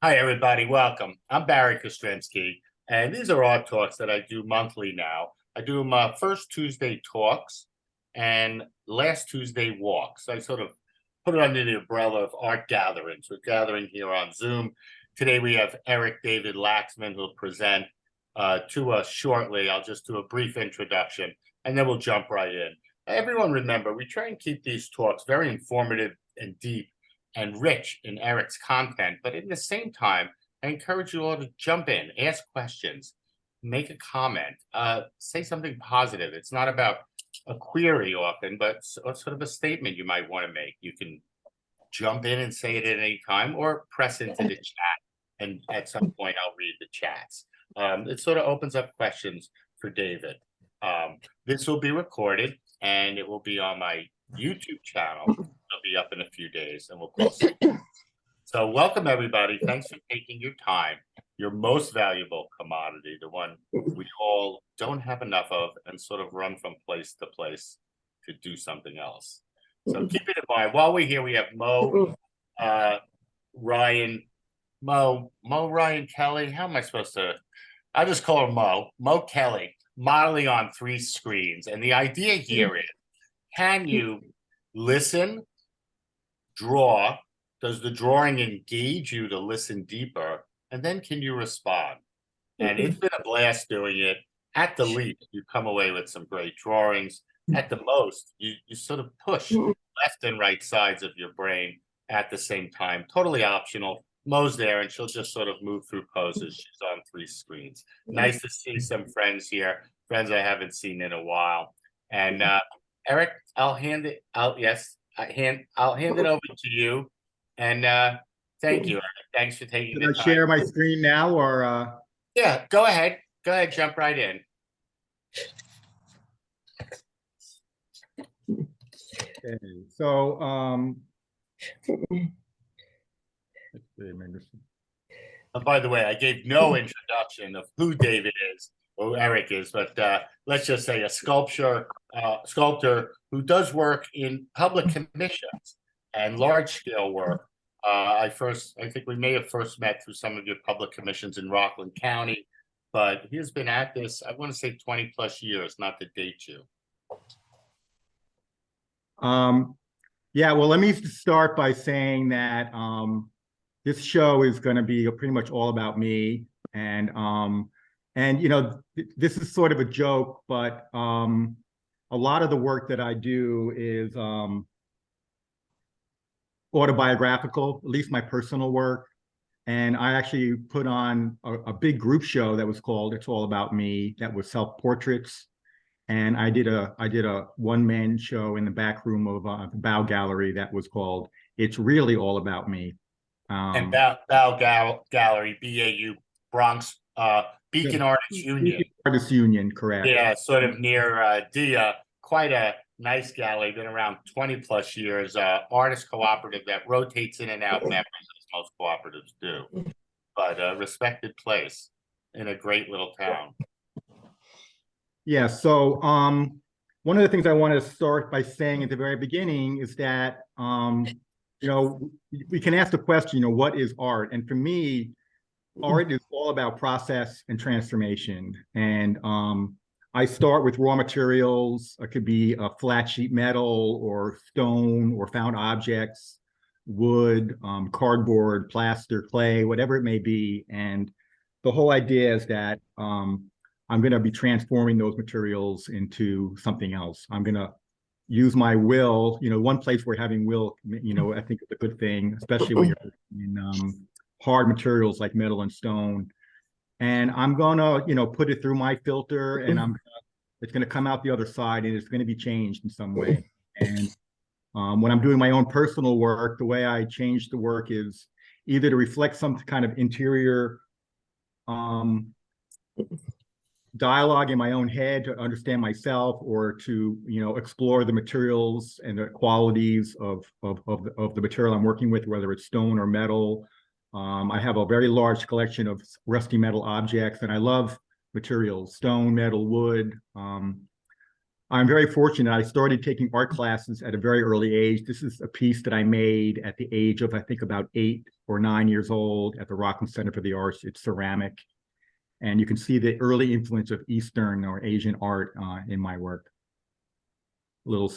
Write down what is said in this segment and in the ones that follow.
Hi, everybody. Welcome. I'm Barry Kostrinsky, and these are art talks that I do monthly now. I do them first Tuesday talks and last Tuesday walks. I sort of put it under the umbrella of art gatherings. We're gathering here on Zoom. Today we have Eric David Laxman who'll present to us shortly. I'll just do a brief introduction and then we'll jump right in. Everyone remember, we try and keep these talks very informative and deep and rich in Eric's content, but at the same time, I encourage you all to jump in, ask questions, make a comment, say something positive. It's not about a query often, but sort of a statement you might want to make. You can jump in and say it at any time or press into the chat, and at some point I'll read the chats. It sort of opens up questions for David. This will be recorded and it will be on my YouTube channel. It'll be up in a few days and we'll close it. So welcome everybody. Thanks for taking your time, your most valuable commodity, the one we all don't have enough of and sort of run from place to place to do something else. So keep it in mind. While we're here, we have Mo Ryan Kelly. How am I supposed to? I'll just call her Mo Kelly, modeling on 3 screens. And the idea here is, can you listen, draw? Does the drawing engage you to listen deeper? And then can you respond? And it's been a blast doing it. At the least, you come away with some great drawings. At the most, you sort of push left and right sides of your brain at the same time. Totally optional. Mo's there and she'll just sort of move through poses. She's on 3 screens. Nice to see some friends here, friends I haven't seen in a while. And Eric, I'll hand it out. Yes, I'll hand it over to you. And thank you, Eric. Thanks for taking the time. Can I share my screen now or? Yeah, go ahead. Go ahead, jump right in. Okay, so by the way, I gave no introduction of who David is or Eric is, but let's just say a sculptor who does work in public commissions and large-scale work. I think we may have first met through some of your public commissions in Rockland County, but he's been at this, I want to say 20 plus years, not to date you. Yeah, well, let me start by saying that this show is going to be pretty much all about me, and you know, this is sort of a joke, but a lot of the work that I do is autobiographical, at least my personal work. And I actually put on a big group show that was called It's All About Me, that was self-portraits. And I did a one-man show in the back room of the Bow Gallery that was called It's Really All About Me. And Bow Gallery, BAU, Bronx, Beacon Artists Union. Artists Union, correct. Yeah, sort of near Dia. Quite a nice gallery, been around 20 plus years. Artist cooperative that rotates in and out members, as most cooperatives do. But a respected place in a great little town. Yeah, so one of the things I want to start by saying at the very beginning is that you know, we can ask the question, you know, what is art? And for me, art is all about process and transformation. And I start with raw materials. It could be a flat sheet metal or stone or found objects, wood, cardboard, plaster, clay, whatever it may be. And the whole idea is that I'm going to be transforming those materials into something else. I'm going to use my will. You know, one place where having will, you know, I think is a good thing, especially when you're in hard materials like metal and stone. And I'm gonna, you know, put it through my filter, and it's gonna come out the other side, and it's gonna be changed in some way. And when I'm doing my own personal work, the way I change the work is either to reflect some kind of interior dialogue in my own head to understand myself, or to, you know, explore the materials and the qualities of the material I'm working with, whether it's stone or metal. I have a very large collection of rusty metal objects, and I love materials: stone, metal, wood. I'm very fortunate. I started taking art classes at a very early age. This is a piece that I made at the age of, I think, about 8 or 9 years old at the Rockland Center for the Arts. It's ceramic. And you can see the early influence of Eastern or Asian art in my work. Little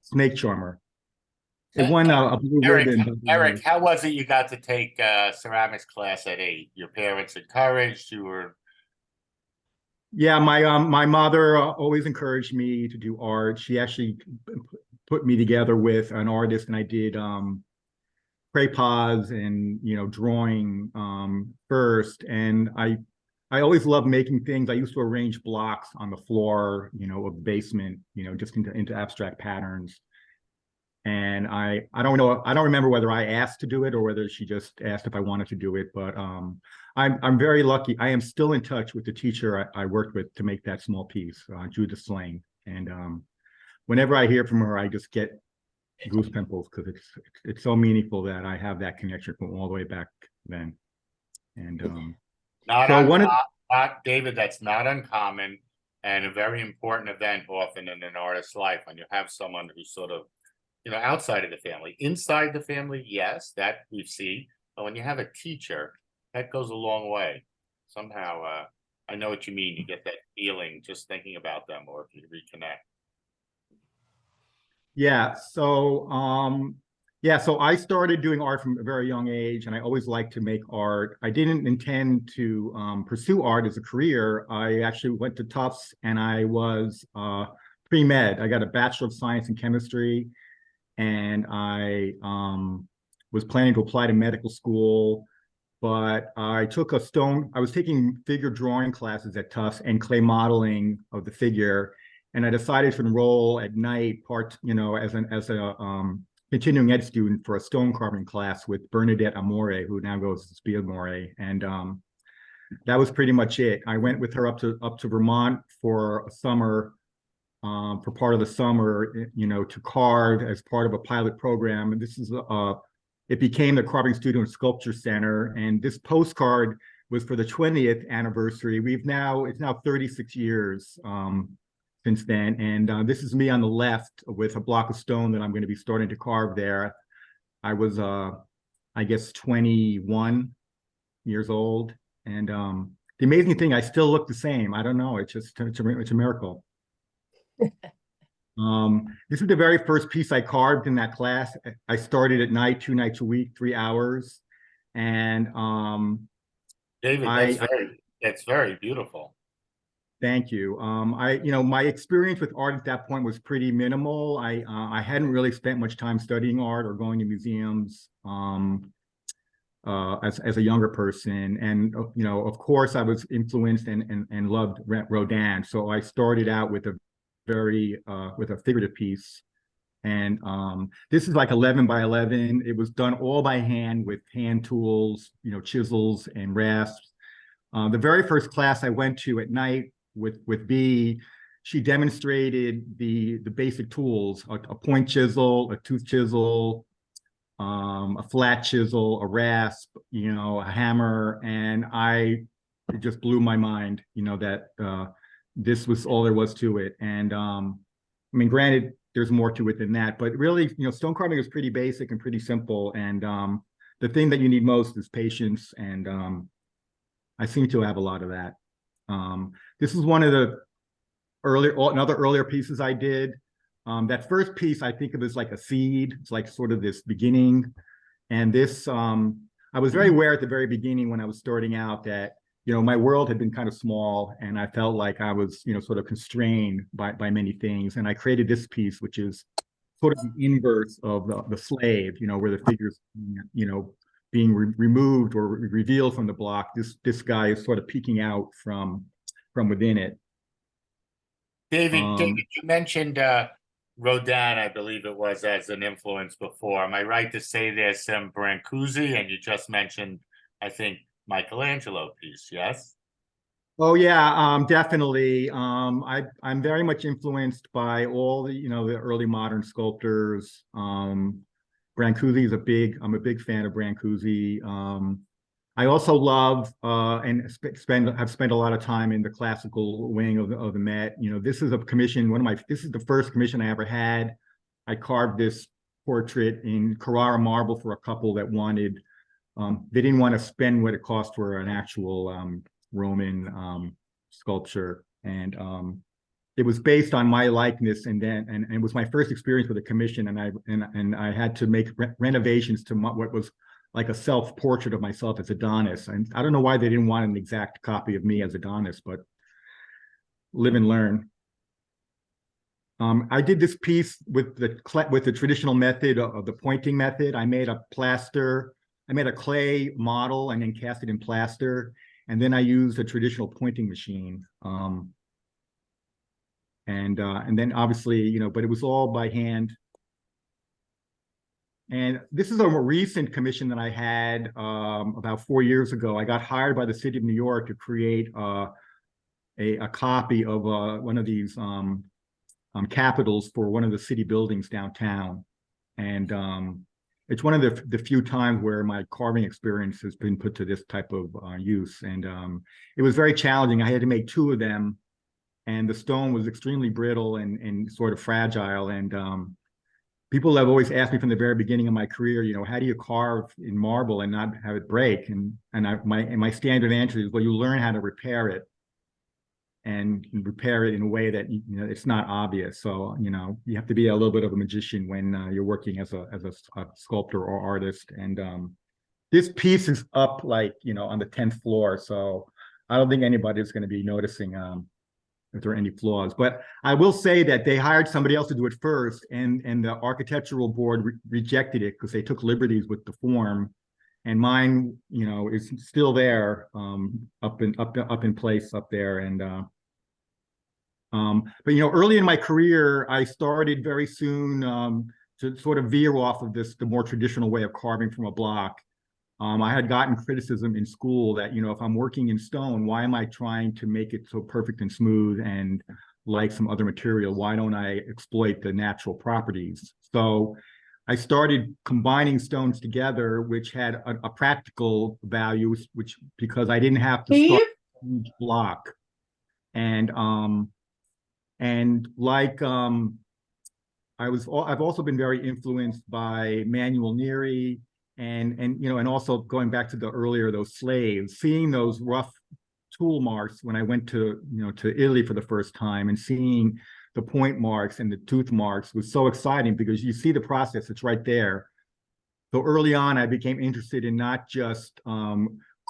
snake charmer. It Uh, won a blue Eric, ribbon. by the Eric, way. how was it you got to take ceramics class at 8? Your parents encouraged, you were Yeah, my mother always encouraged me to do art. She actually put me together with an artist, and I did crayons and drawing first. And I always loved making things. I used to arrange blocks on the floor, of the basement, just into abstract patterns. And I don't know, I don't remember whether I asked to do it or whether she just asked if I wanted to do it. But I'm very lucky. I am still in touch with the teacher I worked with to make that small piece, Judith Slane. And whenever I hear from her, I just get goose pimples because it's so meaningful that I have that connection from all the way back then. And not so on one of not David, that's not uncommon and a very important event often in an artist's life when you have someone who's sort of outside of the family. Inside the family, yes, that we see. But when you have a teacher, that goes a long way. Somehow, I know what you mean. You get that feeling just thinking about them, or if you reconnect. Yeah, so I started doing art from a very young age, and I always liked to make art. I didn't intend to pursue art as a career. I actually went to Tufts, and I was pre-med. I got a Bachelor of Science in Chemistry, and I was planning to apply to medical school, but I was taking figure drawing classes at Tufts and clay modeling of the figure. And I decided to enroll at night as a continuing ed student for a stone carving class with Bernadette Amore, who now goes to Spielmore. And that was pretty much it. I went with her up to Vermont for a summer, for part of the summer, to carve as part of a pilot program. And it became the Carving Studio and Sculpture Center. And this postcard was for the 20th anniversary. It's now 36 years since then. And this is me on the left with a block of stone that I'm going to be starting to carve there. I was, I guess, 21 years old. And the amazing thing, I still look the same. I don't know. It's a miracle. This is the very first piece I carved in that class. I started at night, 2 nights a week, 3 hours. And David, that's very beautiful. thank you. My experience with art at that point was pretty minimal. I hadn't really spent much time studying art or going to museums as a younger person. And of course, I was influenced and loved Rodin. So I started out with a figurative piece. And this is like 11 by 11. It was done all by hand with hand tools, chisels and rasps. The very first class I went to at night with B, she demonstrated the basic tools: a point chisel, a tooth chisel, a flat chisel, a rasp, a hammer, and it just blew my mind, that this was all there was to it. And I mean, granted, there's more to it than that, but really, stone carving is pretty basic and pretty simple. And the thing that you need most is patience, and I seem to have a lot of that. This is one of the another earlier pieces I did. That first piece I think of as like a seed. It's like sort of this beginning. And this, I was very aware at the very beginning when I was starting out that, my world had been kind of small, and I felt like I was, sort of constrained by many things. And I created this piece, which is sort of the inverse of the slave, where the figures, being removed or revealed from the block. This guy is sort of peeking out from within it. David, you mentioned Rodin, I believe it was, as an influence before. Am I right to say there's some Brancusi, and you just mentioned, I think, Michelangelo piece, yes? Oh yeah, definitely. I'm very much influenced by all the early modern sculptors. Brancusi I'm a big fan of Brancusi. I also love and I've spent a lot of time in the classical wing of the Met. You know, this is a commission. This is the first commission I ever had. I carved this portrait in Carrara marble for a couple that wanted. They didn't want to spend what it cost for an actual Roman sculpture, and it was based on my likeness. And it was my first experience with a commission, and I had to make renovations to what was like a self-portrait of myself as Adonis. And I don't know why they didn't want an exact copy of me as Adonis, but live and learn. I did this piece with the traditional method of the pointing method. I made a clay model and then cast it in plaster. And then I used a traditional pointing machine. And then obviously, you know, but it was all by hand. And this is a recent commission that I had about 4 years ago. I got hired by the city of New York to create a copy of one of these capitals for one of the city buildings downtown. And it's one of the few times where my carving experience has been put to this type of use. And it was very challenging. I had to make 2 of them, and the stone was extremely brittle and sort of fragile. And people have always asked me from the very beginning of my career, you know, how do you carve in marble and not have it break? And my standard answer is, well, you learn how to repair it, and repair it in a way that, you know, it's not obvious. So, you know, you have to be a little bit of a magician when you're working as a sculptor or artist. And this piece is up, like, you know, on the 10th floor. So I don't think anybody's going to be noticing if there are any flaws. But I will say that they hired somebody else to do it first, and the architectural board rejected it because they took liberties with the form. And mine, you know, is still there, up in place up there. And but, you know, early in my career, I started very soon to sort of veer off of the more traditional way of carving from a block. I had gotten criticism in school that, you know, if I'm working in stone, why am I trying to make it so perfect and smooth and like some other material? Why don't I exploit the natural properties? So I started combining stones together, which had a practical value, which because I didn't have to start a huge block. And like I've also been very influenced by Manuel Neri, and you know, and also going back to those slaves, seeing those rough tool marks when I went to, you know, to Italy for the first time, and seeing the point marks and the tooth marks was so exciting because you see the process, it's right there. So early on, I became interested in not just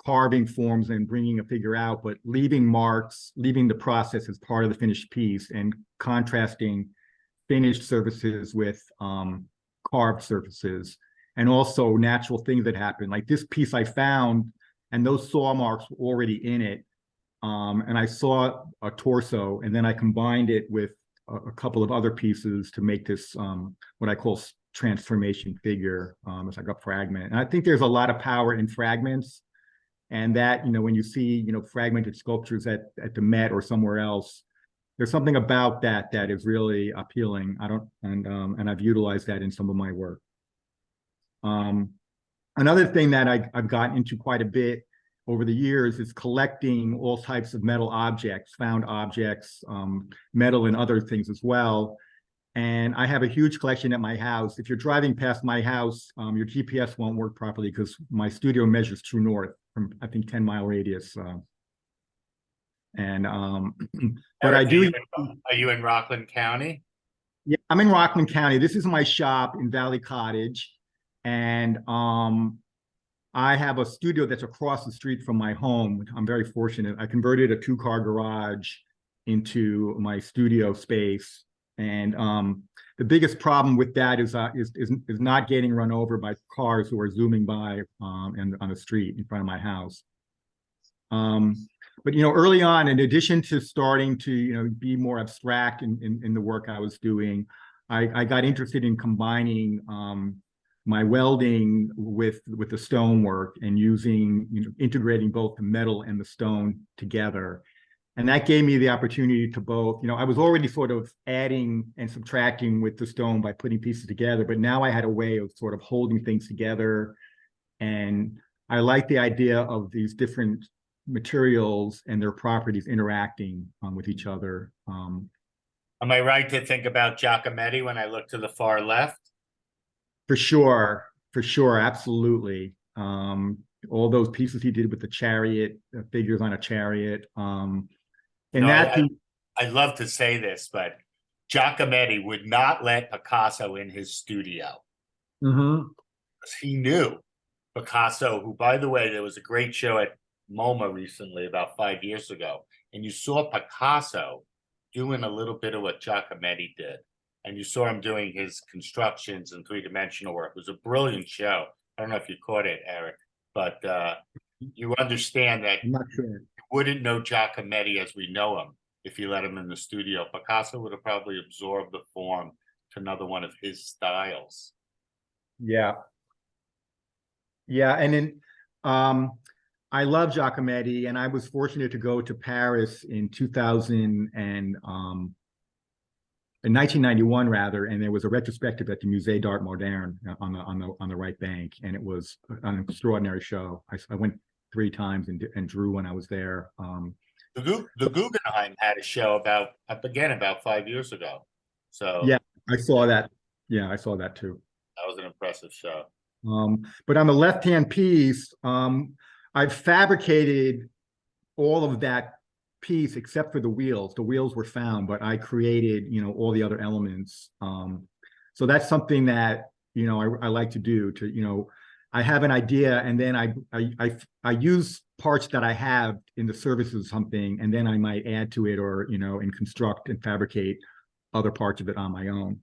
carving forms and bringing a figure out, but leaving marks, leaving the process as part of the finished piece, and contrasting finished surfaces with carved surfaces, and also natural things that happen. Like this piece I found, and those saw marks were already in it. And I saw a torso, and then I combined it with a couple of other pieces to make this what I call transformation figure. It's like a fragment. And I think there's a lot of power in fragments. And that, you know, when you see, you know, fragmented sculptures at the Met or somewhere else, there's something about that that is really appealing. And I've utilized that in some of my work. Another thing that I've gotten into quite a bit over the years is collecting all types of metal objects, found objects, metal and other things as well. And I have a huge collection at my house. If you're driving past my house, your GPS won't work properly because my studio measures true north from, I think, 10-mile radius. And but Eric, I do. Are you in Rockland County? Yeah, I'm in Rockland County. This is my shop in Valley Cottage, and I have a studio that's across the street from my home. I'm very fortunate. I converted a 2-car garage into my studio space. And the biggest problem with that is not getting run over by cars who are zooming by on the street in front of my house. But, you know, early on, in addition to starting to, you know, be more abstract in the work I was doing, I got interested in combining my welding with the stonework, and using, you know, integrating both the metal and the stone together. And that gave me the opportunity to both, you know, I was already sort of adding and subtracting with the stone by putting pieces together, but now I had a way of sort of holding things together. And I like the idea of these different materials and their properties interacting with each other. Am I right to think about Giacometti when I look to the far left? For sure, absolutely. All those pieces he did with the chariot, figures on a chariot. And that piece, I'd love to say this, but Giacometti would not let Picasso in his studio. Mhm. He knew Picasso, who, by the way, there was a great show at MoMA recently, about 5 years ago, and you saw Picasso doing a little bit of what Giacometti did. And you saw him doing his constructions and three-dimensional work. It was a brilliant show. I don't know if you caught it, Eric, but you understand that I'm not sure. you wouldn't know Giacometti as we know him if you let him in the studio. Picasso would have probably absorbed the form to another one of his styles. Yeah. Yeah, and then I love Giacometti, and I was fortunate to go to Paris in 2000 and in 1991 rather, and there was a retrospective at the Musée d'Art Moderne on the right bank, and it was an extraordinary show. I went 3 times and drew when I was there. The Guggenheim had a show about 5 years ago. So yeah, I saw that. Yeah, I saw that too. that was an impressive show. But on the left-hand piece, I've fabricated all of that piece except for the wheels. The wheels were found, but I created, all the other elements. So that's something that, I like to do to, I have an idea and then I use parts that I have in the service of something, and then I might add to it or, and construct and fabricate other parts of it on my own.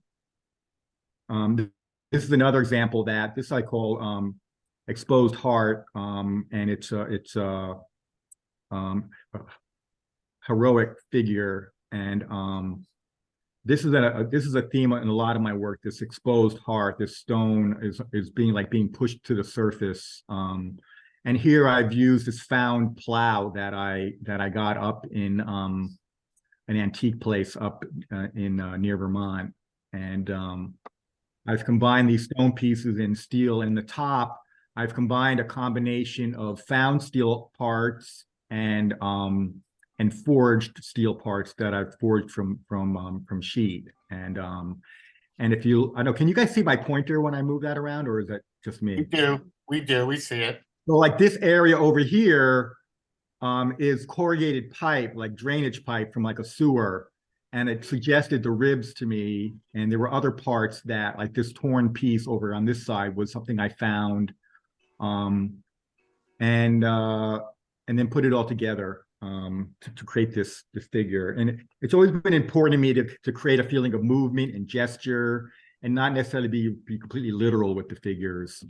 This is another example that this I call exposed heart, and it's a heroic figure, and this is a theme in a lot of my work. This exposed heart, this stone is being pushed to the surface, and here I've used this found plow that I got up in an antique place up in near Vermont, and I've combined these stone pieces in steel. In the top, I've combined a combination of found steel parts and forged steel parts that I've forged from sheet. And if you, I know, can you guys see my pointer when I move that around, or is that just me? We see it. So like this area over here is corrugated pipe, like drainage pipe from like a sewer. And it suggested the ribs to me. And there were other parts that, like this torn piece over on this side, was something I found, and then put it all together to create this figure. And it's always been important to me to create a feeling of movement and gesture, and not necessarily be completely literal with the figures.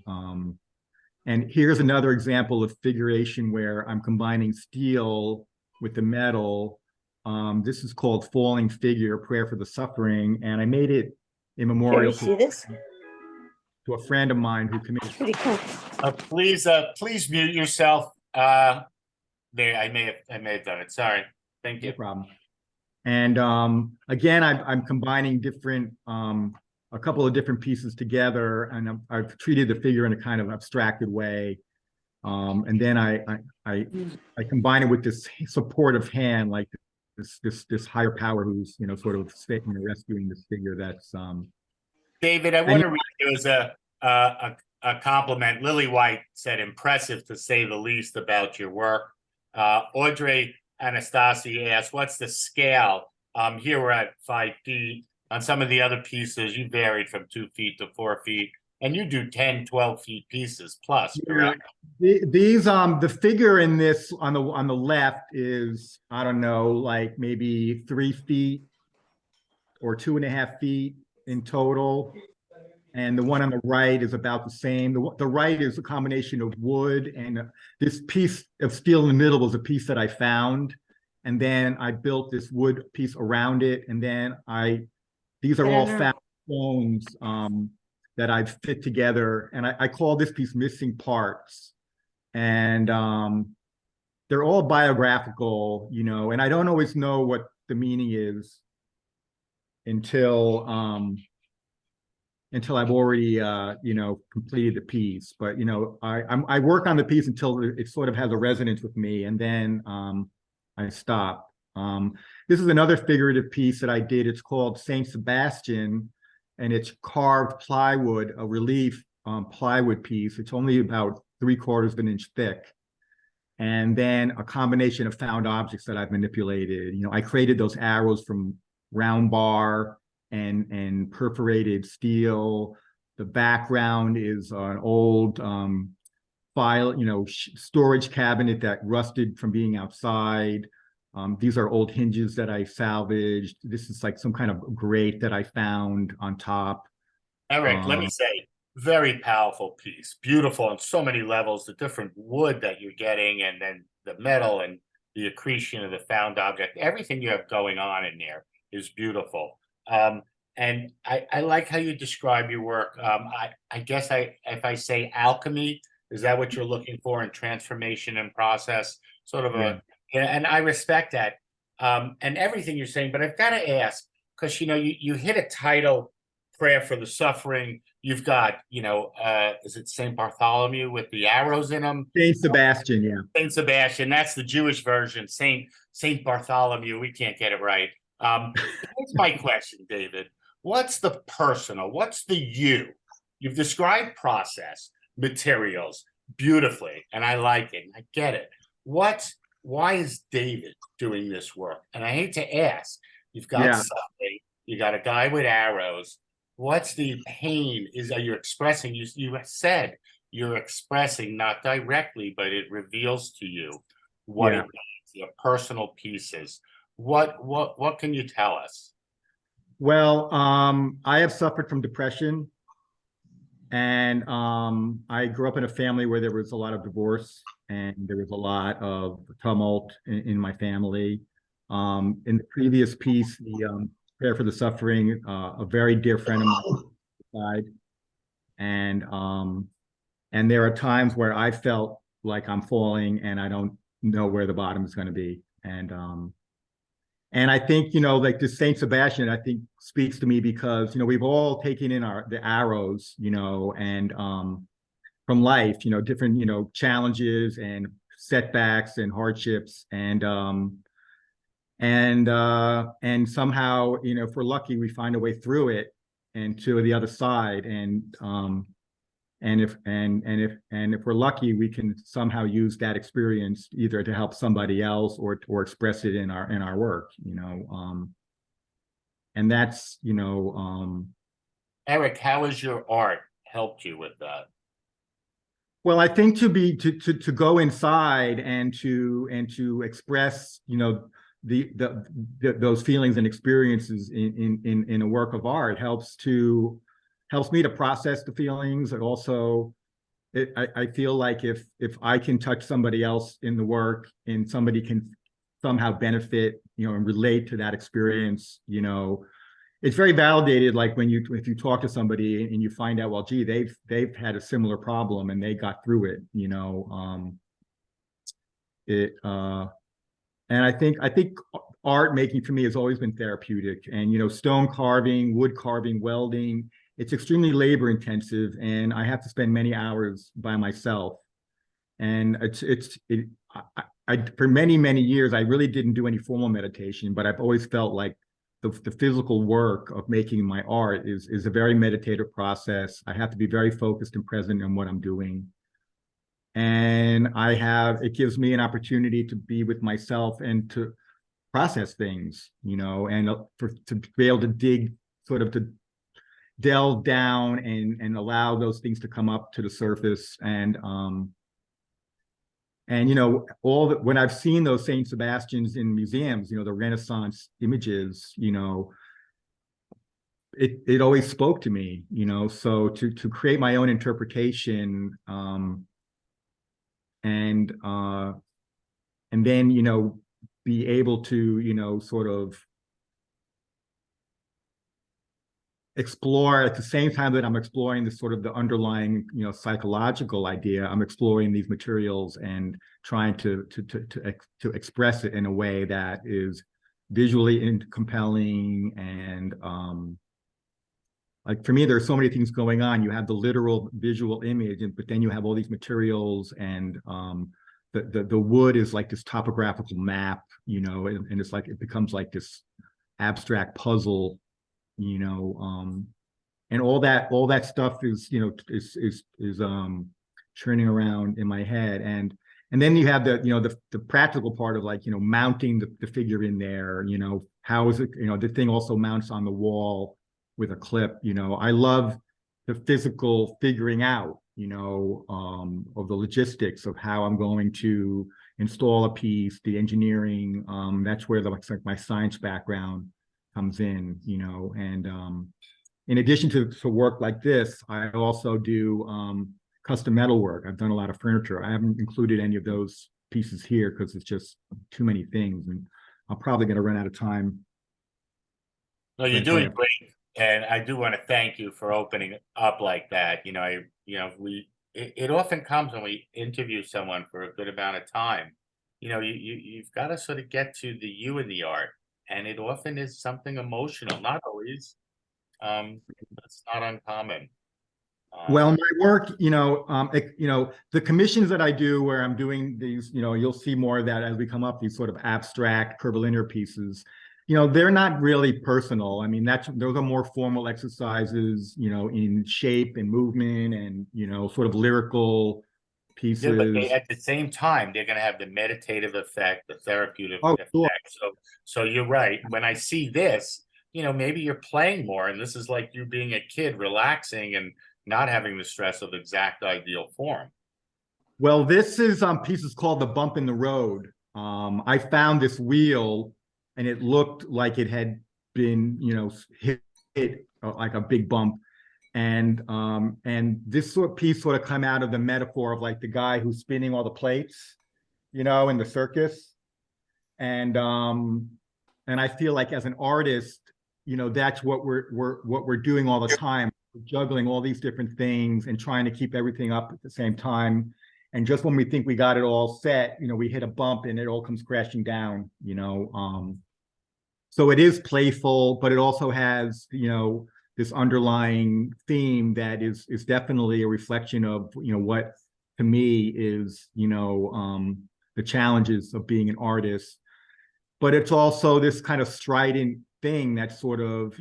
And here's another example of figuration where I'm combining steel with the metal. This is called Falling Figure, Prayer for the Suffering, and I made it in memorial to a friend of mine who committed. Pretty cool. Please mute yourself. There, I may have done it. Sorry. Thank you. No problem. And again, I'm combining a couple of different pieces together, and I've treated the figure in a kind of abstracted way. And then I combine it with this supportive hand, like this higher power who's sort of rescuing this figure. That's David, I want to read you as a compliment. Lily White said, "Impressive to say the least about your work." Audrey Anastasi asked, "What's the scale?" Here we're at 5 feet. On some of the other pieces, you varied from 2 feet to 4 feet, and you do 10, 12 feet pieces plus, correct? These the figure in this on the left is, I don't know, like maybe 3 feet or 2.5 feet in total, and the one on the right is about the same. The right is a combination of wood, and this piece of steel in the middle was a piece that I found, and then I built this wood piece around it, and then these are all found stones that I've fit together, and I call this piece Missing Parts. And they're all biographical, and I don't always know what the meaning is until until I've already completed the piece. But I work on the piece until it sort of has a resonance with me, and then I stop. This is another figurative piece that I did. It's called Saint Sebastian, and it's carved plywood, a relief plywood piece. It's only about 3/4 of an inch thick. And then a combination of found objects that I've manipulated. I created those arrows from round bar and perforated steel. The background is an old file, storage cabinet that rusted from being outside. These are old hinges that I salvaged. This is like some kind of grate that I found on top. Eric, let me say, very powerful piece, beautiful on so many levels, the different wood that you're getting, and then the metal and the accretion of the found object, everything you have going on in there is beautiful. And I like how you describe your work. I guess if I say alchemy, is that what you're looking for in transformation and process? Sort of and I respect that, and everything you're saying, but I've got to ask, because you hit a title, prayer for the suffering. You've got, is it Saint Bartholomew with the arrows in them? Saint Sebastian, yeah. Saint Sebastian, that's the Jewish version. Saint Bartholomew, we can't get it right. Here's my question, David. What's the personal? What's the you? You've described process, materials beautifully, and I like it. I get it. Why is David doing this work? And I hate to ask. You've got something. You got a guy with arrows. What's the pain? Are you expressing? You said you're expressing not directly, but it reveals to you what it means, your personal pieces. What can you tell us? Well, I have suffered from depression, and I grew up in a family where there was a lot of divorce and there was a lot of tumult in my family. In the previous piece, the prayer for the suffering, a very dear friend of mine died, and there are times where I felt like I'm falling and I don't know where the bottom is going to be. And I think, like this Saint Sebastian, I think speaks to me because, we've all taken in the arrows, and from life, different, challenges and setbacks and hardships. And somehow, if we're lucky, we find a way through it and to the other side. And if we're lucky, we can somehow use that experience either to help somebody else or express it in our work, and that's, Eric, how has your art helped you with that? Well, I think to go inside and to express, those feelings and experiences in a work of art helps me to process the feelings. It also, I feel like if I can touch somebody else in the work and somebody can somehow benefit, and relate to that experience, it's very validated. Like if you talk to somebody and you find out, well, gee, they've had a similar problem and they got through it, and I think art making for me has always been therapeutic. And stone carving, wood carving, welding, it's extremely labor intensive, and I have to spend many hours by myself. And for many years I really didn't do any formal meditation, but I've always felt like the physical work of making my art is a very meditative process. I have to be very focused and present in what I'm doing. And it gives me an opportunity to be with myself and to process things, and to be able to to delve down and allow those things to come up to the surface. And when I've seen those Saint Sebastians in museums, the Renaissance images, it always spoke to me, so to create my own interpretation, and then be able to sort of explore at the same time that I'm exploring the underlying psychological idea. I'm exploring these materials and trying to express it in a way that is visually compelling like for me, there's so many things going on. You have the literal visual image, but then you have all these materials, and the wood is like this topographical map, and it's like it becomes like this abstract puzzle, and all that stuff is churning around in my head, and then you have the practical part of like mounting the figure in there. How is it? The thing also mounts on the wall with a clip. I love the physical figuring out, of the logistics of how I'm going to install a piece, the engineering. That's where like my science background comes in, and in addition to work like this, I also do custom metal work. I've done a lot of furniture. I haven't included any of those pieces here because it's just too many things, and I'm probably going to run out of time. No, you're doing great, and I do want to thank you for opening up like that. It often comes when we interview someone for a good amount of time. You've got to sort of get to the you in the art, and it often is something emotional. Not always. It's not uncommon. Well, my work, the commissions that I do where I'm doing these, you'll see more of that as we come up, these sort of abstract curvilinear pieces. They're not really personal. I mean, those are more formal exercises, in shape and movement and, sort of lyrical pieces. Yeah, but at the same time, they're going to have the meditative effect, the therapeutic effect. Sure. So you're right. When I see this, maybe you're playing more, and this is like you being a kid, relaxing and not having the stress of exact ideal form. Well, this is pieces called the bump in the road. I found this wheel, and it looked like it had been, hit like a big bump. And this piece sort of come out of the metaphor of like the guy who's spinning all the plates, in the circus. And I feel like as an artist, that's what we're doing all the time, juggling all these different things and trying to keep everything up at the same time. And just when we think we got it all set, we hit a bump and it all comes crashing down, So it is playful, but it also has, this underlying theme that is definitely a reflection of, what to me is, the challenges of being an artist. But it's also this kind of strident thing that's sort of,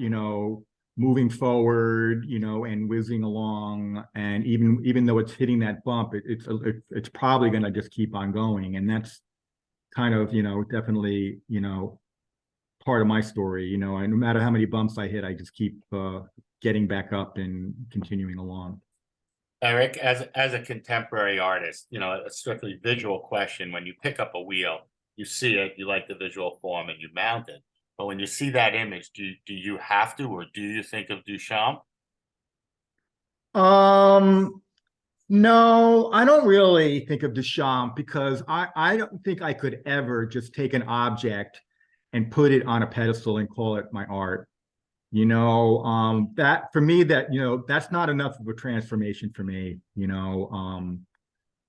moving forward, and whizzing along. And even though it's hitting that bump, it's probably going to just keep on going. And that's kind of, definitely, part of my story. And no matter how many bumps I hit, I just keep getting back up and continuing along. Eric, as a contemporary artist, a strictly visual question: when you pick up a wheel, you see it, you like the visual form, and you mount it. But when you see that image, do you have to, or do you think of Duchamp? No, I don't really think of Duchamp because I don't think I could ever just take an object and put it on a pedestal and call it my art. That for me, that's not enough of a transformation for me. No,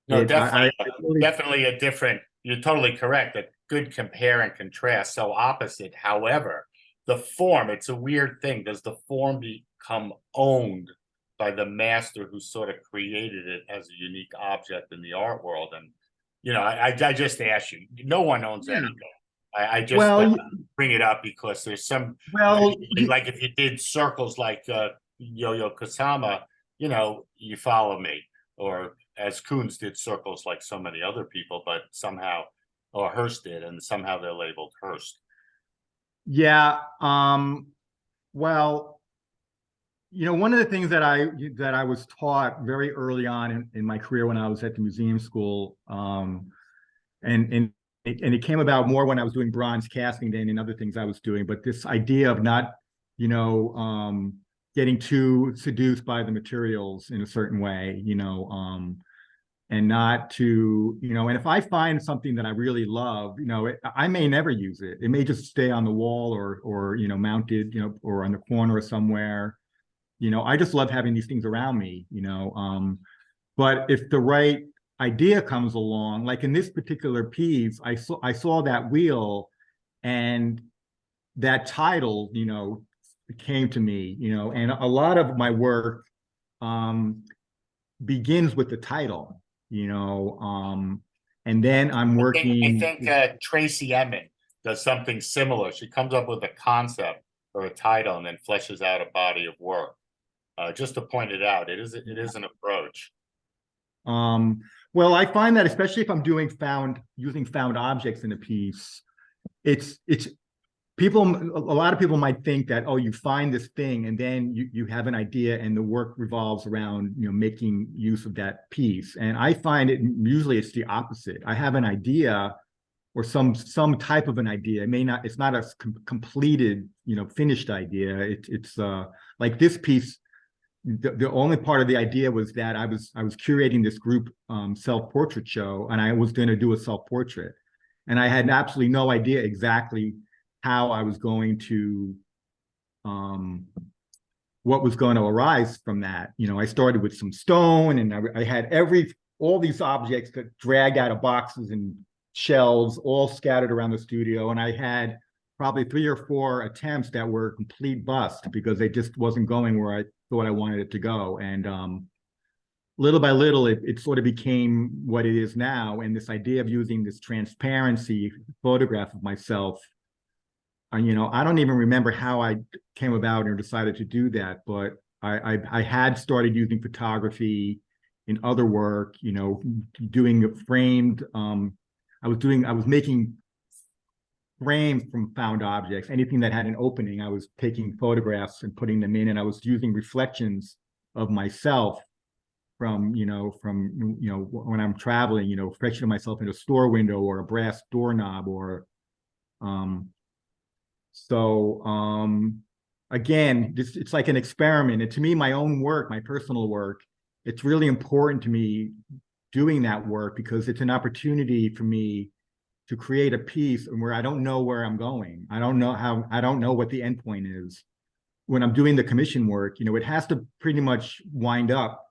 definitely a different. You're totally correct. That good compare and contrast, so opposite. However, the form, it's a weird thing. Does the form become owned by the master who sort of created it as a unique object in the art world? And I just ask you. No one owns anything. I just bring it up because there's some like if you did circles like Yo-Yo Kusama, you follow me, or as Koons did circles like so many other people, but somehow, or Hearst did, and somehow they're labeled Hearst. Yeah. Well, one of the things that I was taught very early on in my career when I was at the museum school, and it came about more when I was doing bronze casting than in other things I was doing. But this idea of not, getting too seduced by the materials in a certain way, and not to, and if I find something that I really love, I may never use it. It may just stay on the wall or mounted, or on the corner or somewhere. I just love having these things around me, but if the right idea comes along, like in this particular piece, I saw that wheel and that title, came to me, and a lot of my work begins with the title, and then I'm I working. think Tracy Emin does something similar. She comes up with a concept or a title and then fleshes out a body of work. Just to point it out, it is an approach. Well, I find that especially if I'm using found objects in a piece, it's people, a lot of people might think that, oh, you find this thing and then you have an idea and the work revolves around, making use of that piece. And I find usually it's the opposite. I have an idea or some type of an idea. It's not a completed, finished idea. It's like this piece. The only part of the idea was that I was curating this group self-portrait show, and I was going to do a self-portrait, and I had absolutely no idea exactly how I was going to what was going to arise from that. I started with some stone, and I had all these objects that dragged out of boxes and shelves all scattered around the studio, and I had probably 3 or 4 attempts that were complete bust because they just wasn't going where I thought I wanted it to go. And little by little, it sort of became what it is now. And this idea of using this transparency photograph of myself, I don't even remember how I came about or decided to do that, but I had started using photography in other work, doing a framed, I was making frames from found objects. Anything that had an opening, I was taking photographs and putting them in, and I was using reflections of myself from when I'm traveling, reflection of myself in a store window or a brass doorknob or again, it's like an experiment. And to me, my own work, my personal work, it's really important to me doing that work because it's an opportunity for me to create a piece where I don't know where I'm going. I don't know what the end point is. When I'm doing the commission work, it has to pretty much wind up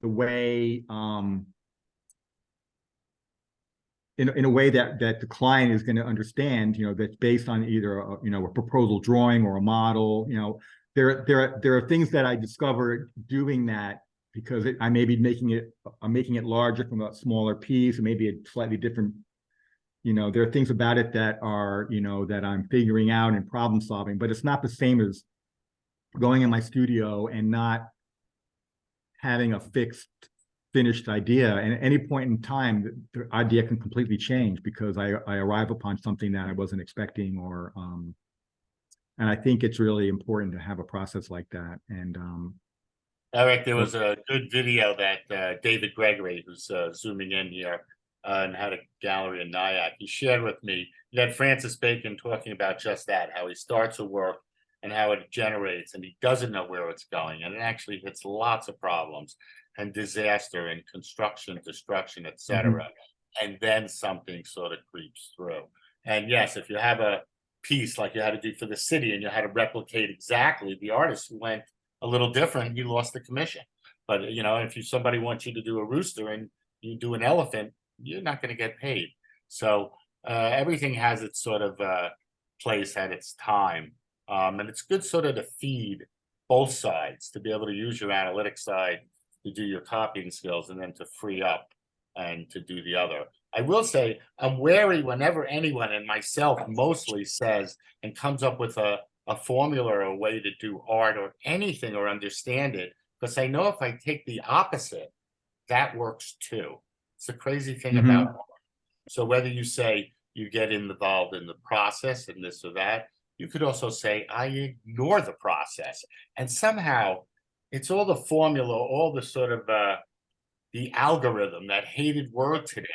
the way, in a way that the client is going to understand, that's based on either a proposal drawing or a model. There are things that I discovered doing that because I may be making it larger from a smaller piece, and maybe a slightly different. There are things about it that are, that I'm figuring out and problem solving, but it's not the same as going in my studio and not having a fixed, finished idea. And at any point in time, the idea can completely change because I arrive upon something that I wasn't expecting, and I think it's really important to have a process like that. And Eric, there was a good video that David Gregory, who's zooming in here, and had a gallery in Nyack. He shared with me, you had Francis Bacon talking about just that, how he starts a work and how it generates, and he doesn't know where it's going. And it actually hits lots of problems and disaster and construction, destruction, etc. And then something sort of creeps through. And yes, if you have a piece like you had to do for the city and you had to replicate exactly, the artist who went a little different, you lost the commission. But if somebody wants you to do a rooster and you do an elephant, you're not going to get paid. So everything has its sort of place at its time. And it's good sort of to feed both sides, to be able to use your analytic side to do your copying skills and then to free up and to do the other. I will say I'm wary whenever anyone, and myself mostly, says and comes up with a formula or a way to do art or anything or understand it, because I know if I take the opposite, that works too. It's the crazy thing about art. So whether you say you get involved in the process and this or that, you could also say, I ignore the process. And somehow it's all the formula, all the sort of the algorithm, that hated word today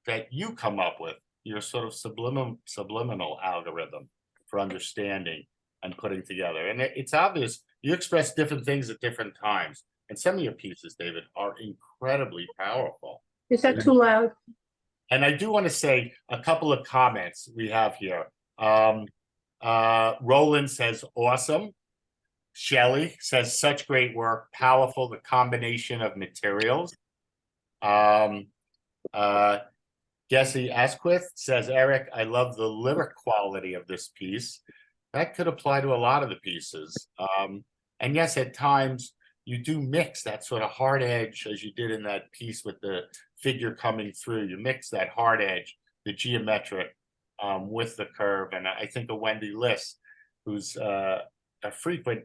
that you come up with, your sort of subliminal algorithm for understanding and putting together. And it's obvious you express different things at different times. And some of your pieces, David, are incredibly powerful. Is that too loud? And I do want to say a couple of comments we have here. Roland says, awesome. Shelley says, such great work, powerful, the combination of materials. Jesse Asquith says, Eric, I love the lyric quality of this piece. that could apply to a lot of the pieces. And yes, at times you do mix that sort of hard edge, as you did in that piece with the figure coming through. You mix that hard edge, the geometric, with the curve. And I think of Wendy Liss, who's a frequent,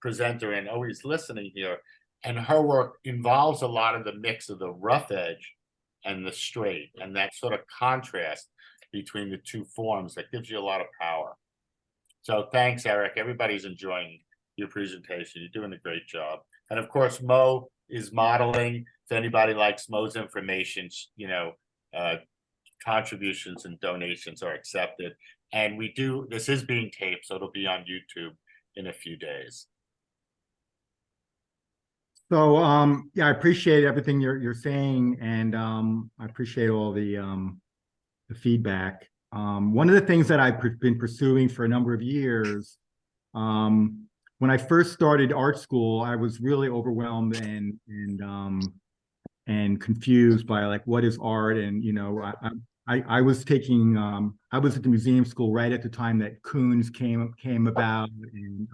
presenter and always listening here. And her work involves a lot of the mix of the rough edge and the straight, and that sort of contrast between the two forms that gives you a lot of power. So thanks, Eric. Everybody's enjoying your presentation. You're doing a great job. And of course, Mo is modeling. If anybody likes Mo's information, contributions and donations are accepted. And this is being taped, so it'll be on YouTube in a few days. So yeah, I appreciate everything you're saying, and I appreciate all the feedback. One of the things that I've been pursuing for a number of years, when I first started art school, I was really overwhelmed and confused by like what is art, and I was taking I was at the museum school right at the time that Koons came about, and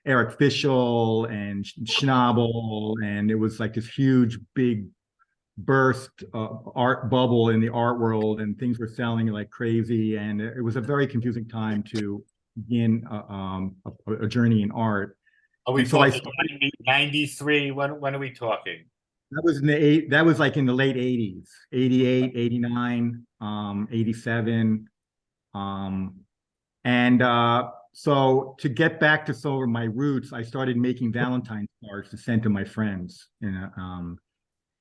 Eric Fischel and Schnabel, and it was like this huge big burst art bubble in the art world, and things were selling like crazy, and it was a very confusing time to begin a journey in art. Are we And so talking 93? When are we talking? that was like in the late 80s, 88, 89, 87. And so to get back to some of my roots, I started making Valentine's cards to send to my friends.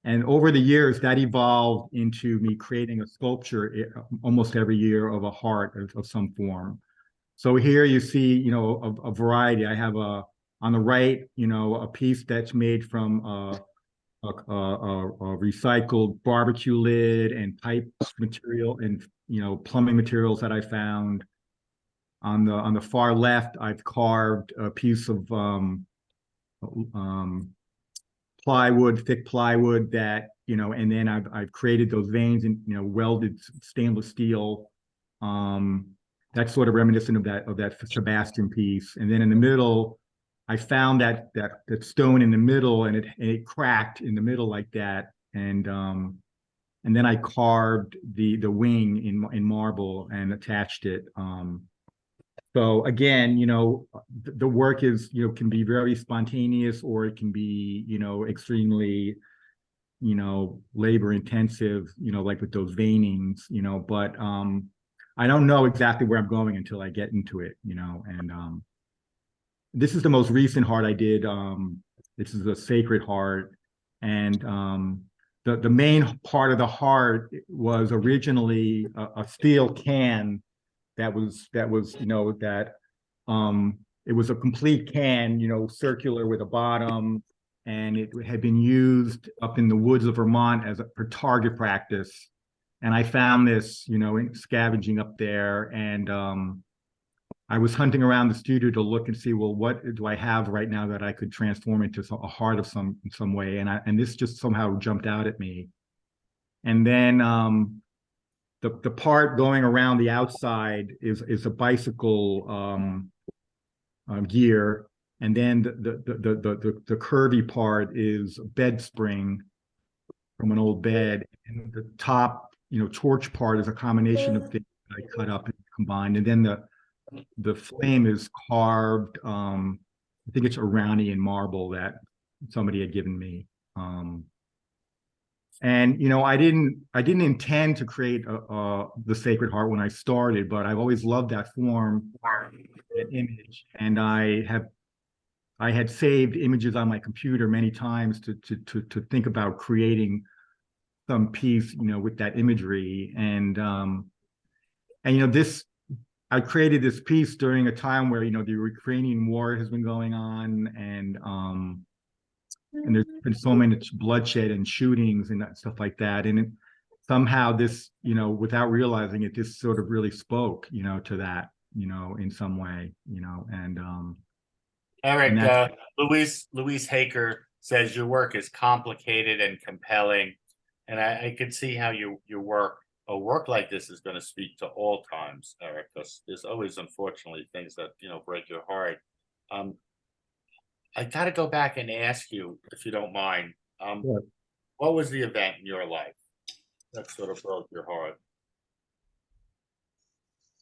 And over the years, that evolved into me creating a sculpture almost every year of a heart of some form. So here you see, a variety. I have on the right, a piece that's made from a recycled barbecue lid and pipe material and plumbing materials that I found. On the far left, I've carved a piece of plywood, thick plywood that, and then I've created those veins in, welded stainless steel. That's sort of reminiscent of that Sebastian piece. And then in the middle, I found that stone in the middle, and it cracked in the middle like that. And then I carved the wing in marble and attached it. So again, the work is, can be very spontaneous, or it can be, extremely, labor intensive, like with those veinings, but I don't know exactly where I'm going until I get into it, and this is the most recent heart I did. This is a sacred heart, and the main part of the heart was originally a steel can that was it was a complete can, circular with a bottom, and it had been used up in the woods of Vermont for target practice. And I found this, scavenging up there, and I was hunting around the studio to look and see, well, what do I have right now that I could transform into a heart of in some way, and this just somehow jumped out at me. And then the part going around the outside is a bicycle gear, and then the curvy part is a bed spring from an old bed, and the top torch part is a combination of things that I cut up and combined, and then the flame is carved. I think it's Iranian marble that somebody had given me. And I didn't intend to create the Sacred Heart when I started, but I've always loved that form, that image, and I had saved images on my computer many times to think about creating some piece, with that imagery, and this. I created this piece during a time where the Ukrainian war has been going on, and there's been so much bloodshed and shootings and stuff like that, and somehow this, without realizing it, this sort of really spoke, to that, in some way, and Eric, Louise Haker says your work is complicated and compelling, and I could see how your work a work like this is going to speak to all times, Eric, because there's always, unfortunately, things that, break your heart. Um, I got to go back and ask you, if you don't mind, Yeah. what was the event in your life that sort of broke your heart?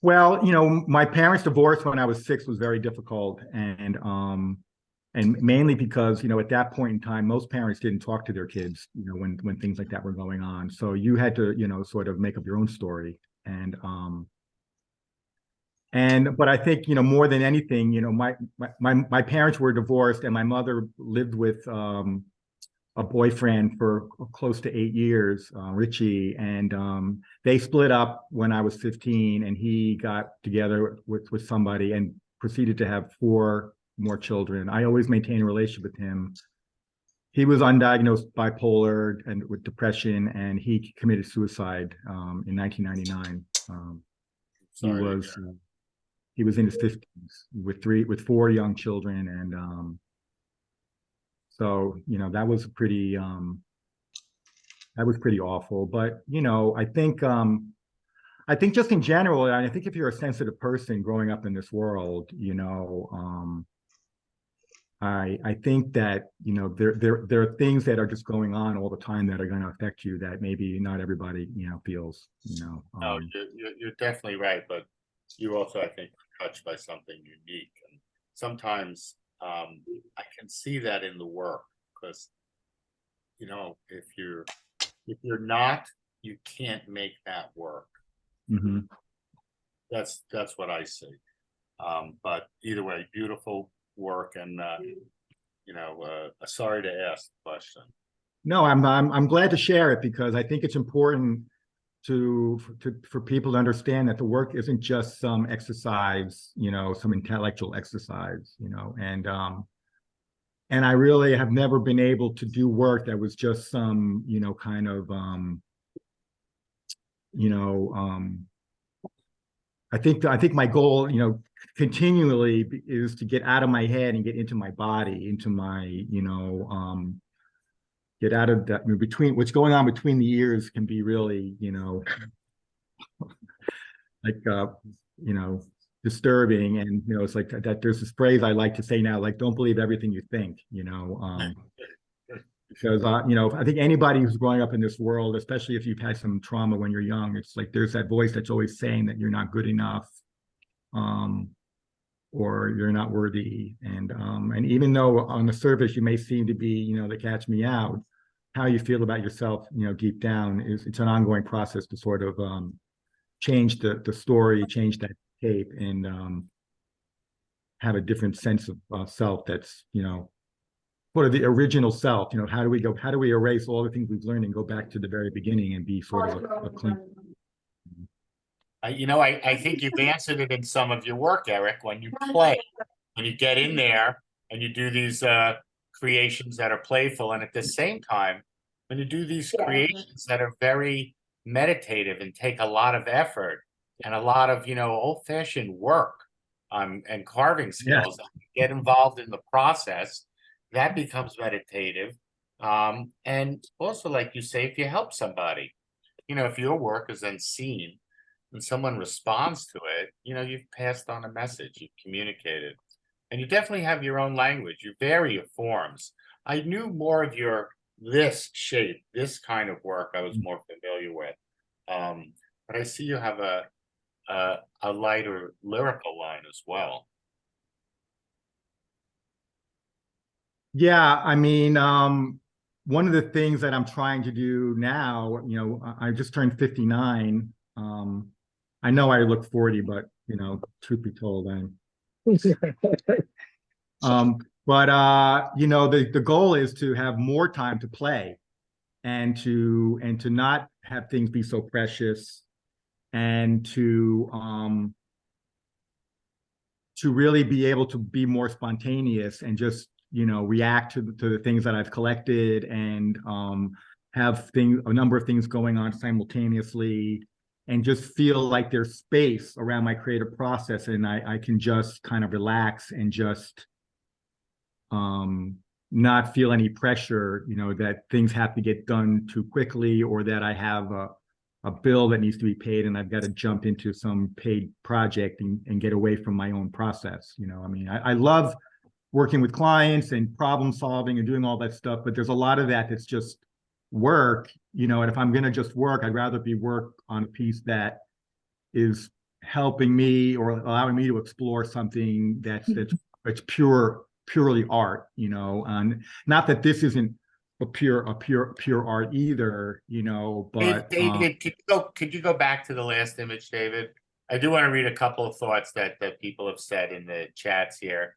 Well, my parents' divorce when I was 6 was very difficult, and mainly because at that point in time, most parents didn't talk to their kids, when things like that were going on. So you had to, sort of make up your own story, but I think more than anything, my parents were divorced, and my mother lived with a boyfriend for close to 8 years, Richie, and they split up when I was 15, and he got together with somebody and proceeded to have 4 more children. I always maintained a relationship with him. He was undiagnosed bipolar and with depression, and he committed suicide in 1999. He Sorry. was he was in his 50s with 4 young children, and so that was pretty awful. But I think just in general, I think if you're a sensitive person growing up in this world, I think that there are things that are just going on all the time that are going to affect you that maybe not everybody feels. No, you're definitely right, but you also, I think, are touched by something unique, and sometimes I can see that in the work, because if you're not, you can't make that work. Mhm. That's what I see. But either way, beautiful work, and sorry to ask the question. No, I'm glad to share it because I think it's important for people to understand that the work isn't just some exercise, some intellectual exercise, and I really have never been able to do work that was just some, kind of, you know, I think my goal, continually is to get out of my head and get into my body, into my, get out of that between what's going on between the ears can be really, like, disturbing. And, it's like that there's this phrase I like to say now, like, don't believe everything you think, because, I think anybody who's growing up in this world, especially if you've had some trauma when you're young, it's like there's that voice that's always saying that you're not good enough, or you're not worthy. And even though on the surface you may seem to be, the catch me out, how you feel about yourself, deep down it's an ongoing process to sort of change the story, change that tape, and have a different sense of self that's, sort of the original self. How do we erase all the things we've learned and go back to the very beginning and be sort of a clean. I think you've answered it in some of your work, Eric, when you play, when you get in there and you do these creations that are playful, and at the same time, when you do these creations that are very meditative and take a lot of effort and a lot of, old-fashioned work, and carving Yeah. skills, get involved in the process, that becomes meditative. And also, like you say, if you help somebody, if your work is then seen and someone responds to it, you've passed on a message, you've communicated, and you definitely have your own language. You vary your forms. I knew more of this shape, this kind of work I was more familiar with. But I see you have a lighter lyrical line as well. Yeah, I mean, one of the things that I'm trying to do now, I just turned 59. I know I look 40, but truth be told, I'm but the goal is to have more time to play, and to not have things be so precious, and to really be able to be more spontaneous and just react to the things that I've collected, and have a number of things going on simultaneously, and just feel like there's space around my creative process, and I can just kind of relax and just not feel any pressure, that things have to get done too quickly, or that I have a bill that needs to be paid, and I've got to jump into some paid project and get away from my own process. I mean, I love working with clients and problem solving and doing all that stuff, but there's a lot of that that's just work, and if I'm going to just work, I'd rather be work on a piece that is helping me or allowing me to explore something that's purely art, and not that this isn't a pure art either, but David, could you go back to the last image, David? I do want to read a couple of thoughts that people have said in the chats here.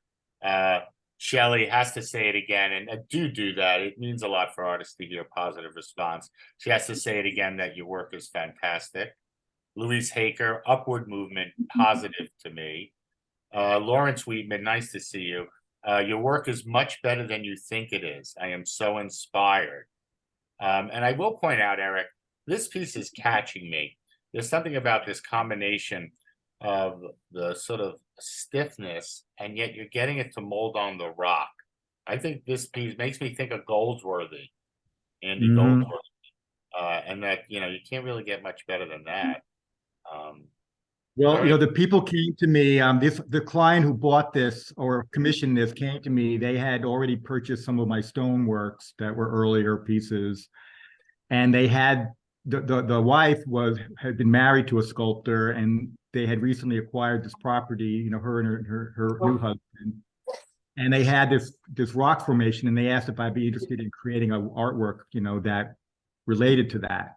Shelley has to say it again, and do that. It means a lot for artists to hear a positive response. She has to say it again that your work is fantastic. Louise Haker, upward movement, positive to me. Lawrence Wheatman, nice to see you. Your work is much better than you think it is. I am so inspired. And I will point out, Eric, this piece is catching me. There's something about this combination of the sort of stiffness, and yet you're getting it to mold on the rock. I think this piece makes me think of Goldsworthy, Andy Goldsworthy. And that, you can't really get much better than that. Well, the people came to me, the client who bought this or commissioned this came to me. They had already purchased some of my stoneworks that were earlier pieces. And they had, the wife had been married to a sculptor, and they had recently acquired this property, her and her new husband. And they had this rock formation, and they asked if I'd be interested in creating an artwork, that related to that.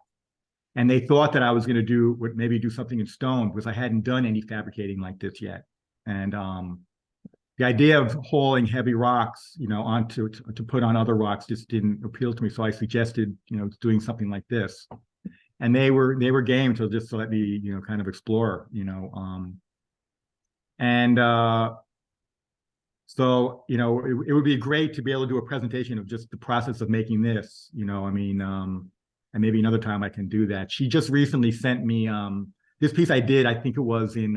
And they thought that I was going to maybe do something in stone, because I hadn't done any fabricating like this yet. And the idea of hauling heavy rocks, to put on other rocks just didn't appeal to me. So I suggested, doing something like this. And they were game to just let me, kind of explore, so, it would be great to be able to do a presentation of just the process of making this, and maybe another time I can do that. She just recently sent me this piece I did. I think it was in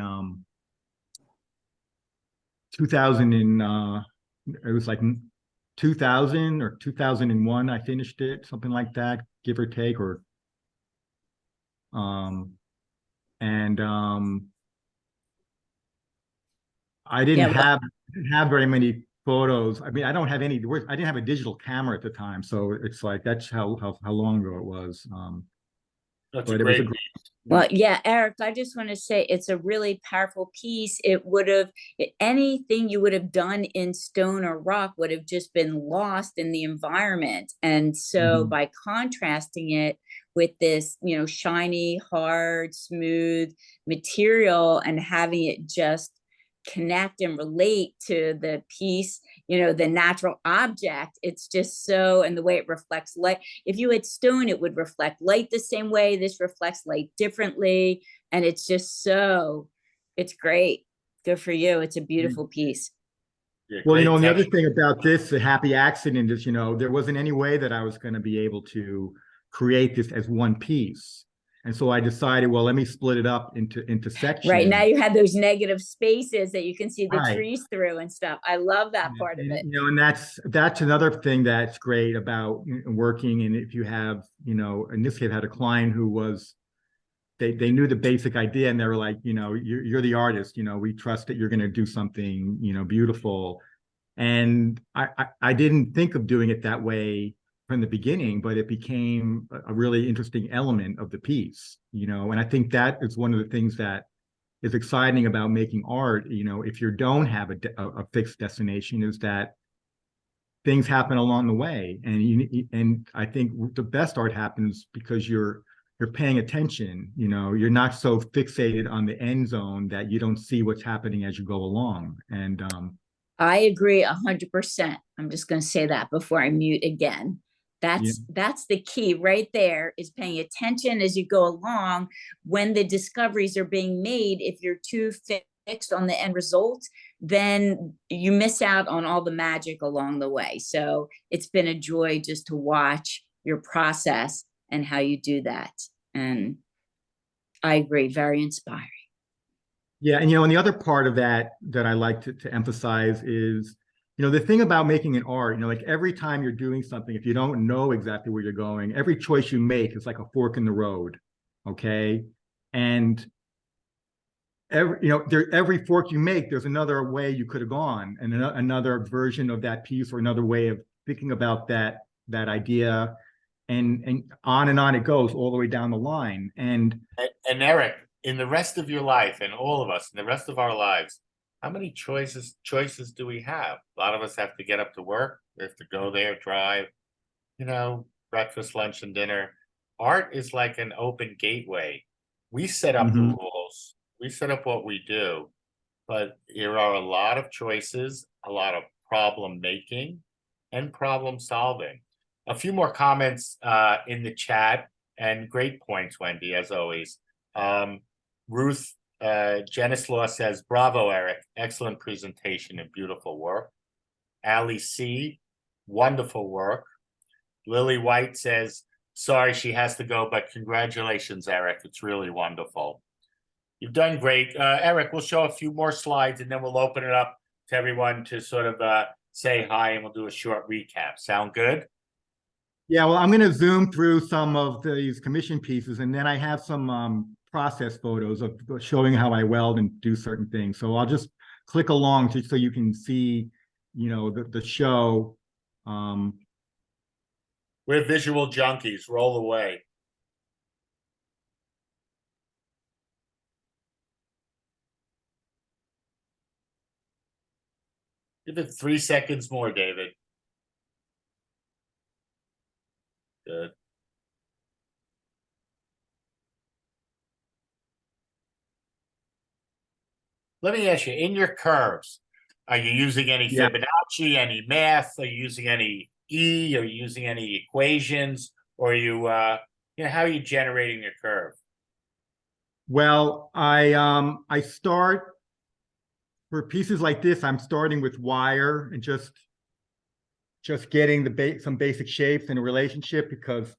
2000 it was like 2000 or 2001. I finished it, something like that, give or take. Or I didn't have very many photos. I mean, I don't have any. I didn't have a digital camera at the time, so it's like that's how long ago it was. That's but a great. Well, yeah, Eric, I just want to say it's a really powerful piece. It would have, anything you would have done in stone or rock would have just been lost in the environment. And so by contrasting it with this, shiny, hard, smooth material and having it just connect and relate to the piece, the natural object, it's just so, and the way it reflects light. If you had stone, it would reflect light the same way. This reflects light differently, and it's just it's great. Good for you. It's a beautiful piece. Yeah, well, and the other thing about this, the happy accident is, there wasn't any way that I was going to be able to create this as one piece. And so I decided, well, let me split it up into sections. Right. Now you have those negative spaces that you can see the trees through and stuff. I love that part of it. And that's another thing that's great about working. And if you have, in this case, I had a client who was, they knew the basic idea, and they were like, you're the artist, we trust that you're going to do something, beautiful. And I didn't think of doing it that way from the beginning, but it became a really interesting element of the piece, and I think that is one of the things that is exciting about making art, if you don't have a fixed destination, is that things happen along the way. And I think the best art happens because you're paying attention, you're not so fixated on the end zone that you don't see what's happening as you go along. And I agree 100%. I'm just going to say that before I mute again. That's the key right there, is paying attention as you go along. When the discoveries are being made, if you're too fixed on the end result, then you miss out on all the magic along the way. So it's been a joy just to watch your process and how you do that. And I agree, very inspiring. Yeah, and and the other part of that I like to emphasize is, the thing about making an art, like every time you're doing something, if you don't know exactly where you're going, every choice you make is like a fork in the road. okay? And every fork you make, there's another way you could have gone, and another version of that piece, or another way of thinking about that idea, and on it goes all the way down the line. And Eric, in the rest of your life, and all of us in the rest of our lives, how many choices do we have? A lot of us have to get up to work. We have to go there, drive, breakfast, lunch, and dinner. Art is like an open gateway. We set up the rules. We set up what we do, but there are a lot of choices, a lot of problem making, and problem solving. A few more comments in the chat, and great points, Wendy, as always. Ruth Jenislaw says, "Bravo, Eric. Excellent presentation and beautiful work." Ali C, wonderful work. Lily White says, "Sorry she has to go, but congratulations, Eric. It's really wonderful." You've done great. Eric, we'll show a few more slides, and then we'll open it up to everyone to sort of say hi, and we'll do a short recap. Sound good? Yeah, well, I'm going to zoom through some of these commission pieces, and then I have some process photos of showing how I weld and do certain things. So I'll just click along just so you can see, the show. We're visual junkies. Roll away. Give it 3 seconds more, David. Good. Let me ask you, in your curves, are you using any Fibonacci, any math? Are you using any E? Are you using any equations? Or are you, how are you generating your curve? Well, I start for pieces like this. I'm starting with wire and just getting some basic shapes and a relationship, because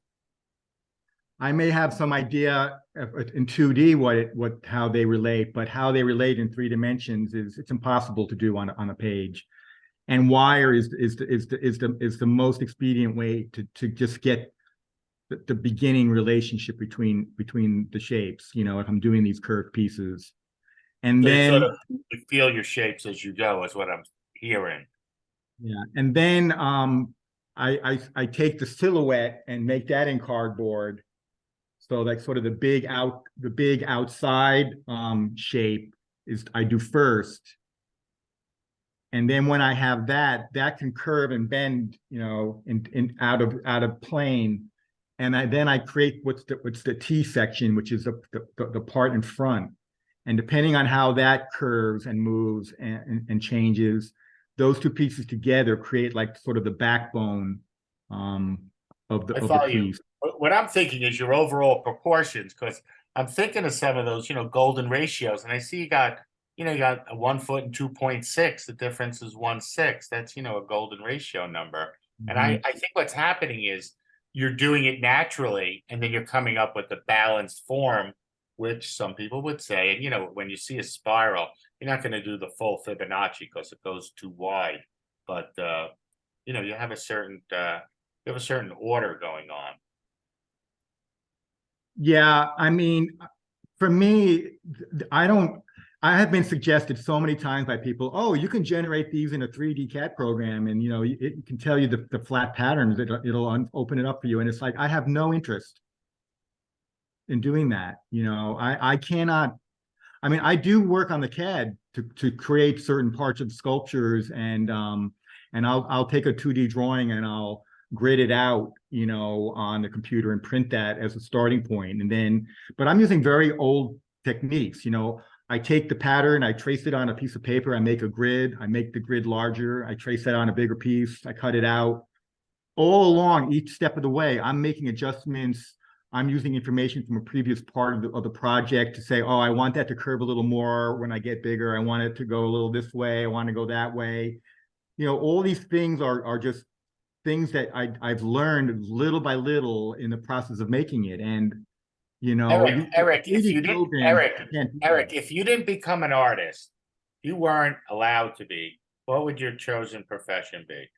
I may have some idea in 2D how they relate, but how they relate in 3 dimensions it's impossible to do on a page. And wire is the most expedient way to just get the beginning relationship between the shapes, if I'm doing these curved pieces. And So then you feel your shapes as you go, is what I'm hearing. Yeah, and then I take the silhouette and make that in cardboard. So like sort of the big outside shape is I do first. And then when I have that can curve and bend, in out of plane. And then I create what's the T section, which is the part in front. And depending on how that curves and moves and changes, those 2 pieces together create like sort of the backbone of the piece. What I'm thinking is your overall proportions, because I'm thinking of some of those, golden ratios, and I see you got a 1 foot and 2.6. The difference is 1/6. That's a golden ratio number. And I think what's happening is you're doing it naturally, and then you're coming up with the balanced form, which some people would say, and when you see a spiral, you're not going to do the full Fibonacci because it goes too wide. But you have a certain order going on. Yeah, I mean, for me, I have been suggested so many times by people, oh, you can generate these in a 3D CAD program, and it can tell you the flat patterns. It'll open it up for you, and it's like I have no interest in doing that. I cannot. I mean, I do work on the CAD to create certain parts of sculptures, and I'll take a 2D drawing and I'll grid it out, on the computer and print that as a starting point. And then, but I'm using very old techniques. I take the pattern, I trace it on a piece of paper, I make a grid, I make the grid larger, I trace that on a bigger piece, I cut it out. All along each step of the way, I'm making adjustments. I'm using information from a previous part of the project to say, oh, I want that to curve a little more when I get bigger. I want it to go a little this way. I want to go that way. All these things are just things that I've learned little by little in the process of making it. And Eric, if you didn't become an artist, you weren't allowed to be, what would your chosen profession be?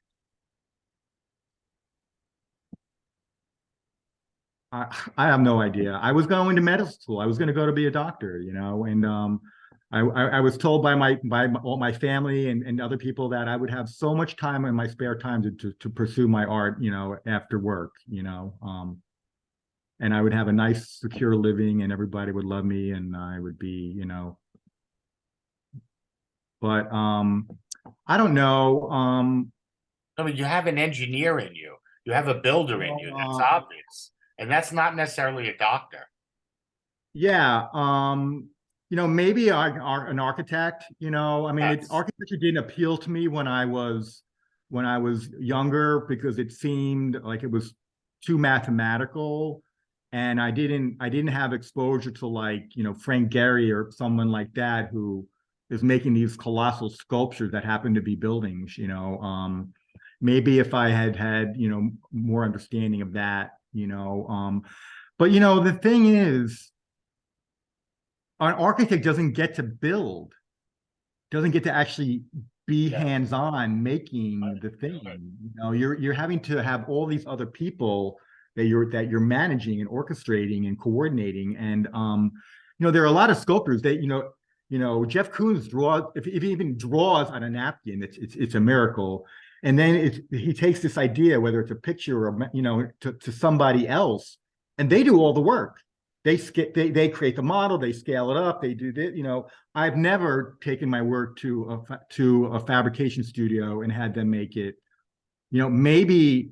I have no idea. I was going to medical school. I was going to go to be a doctor, you know, and I was told by all my family and other people that I would have so much time in my spare time to pursue my art, you know, after work, you know, and I would have a nice, secure living, and everybody would love me, and I would be, you know, but I don't know. I mean, you have an engineer in you. You have a builder in you. That's obvious. And that's not necessarily a doctor. Yeah, you know, maybe an architect, you know, I mean, Yes. architecture didn't appeal to me when I was younger, because it seemed like it was too mathematical, and I didn't have exposure to, like, you know, Frank Gehry or someone like that who is making these colossal sculptures that happen to be buildings, you know. Maybe if I had, you know, more understanding of that, you know, but you know, the thing is, an architect doesn't get to build, doesn't get to actually be Yeah. hands-on making the thing. You know, you're having to have all these other people that you're managing and orchestrating and coordinating. And you know, there are a lot of sculptors that, you know, Jeff Koons draws, if he even draws on a napkin, it's a miracle. And then he takes this idea, whether it's a picture or, you know, to somebody else, and they do all the work. They create the model, they scale it up, they do this. You know, I've never taken my work to a fabrication studio and had them make it. You know, maybe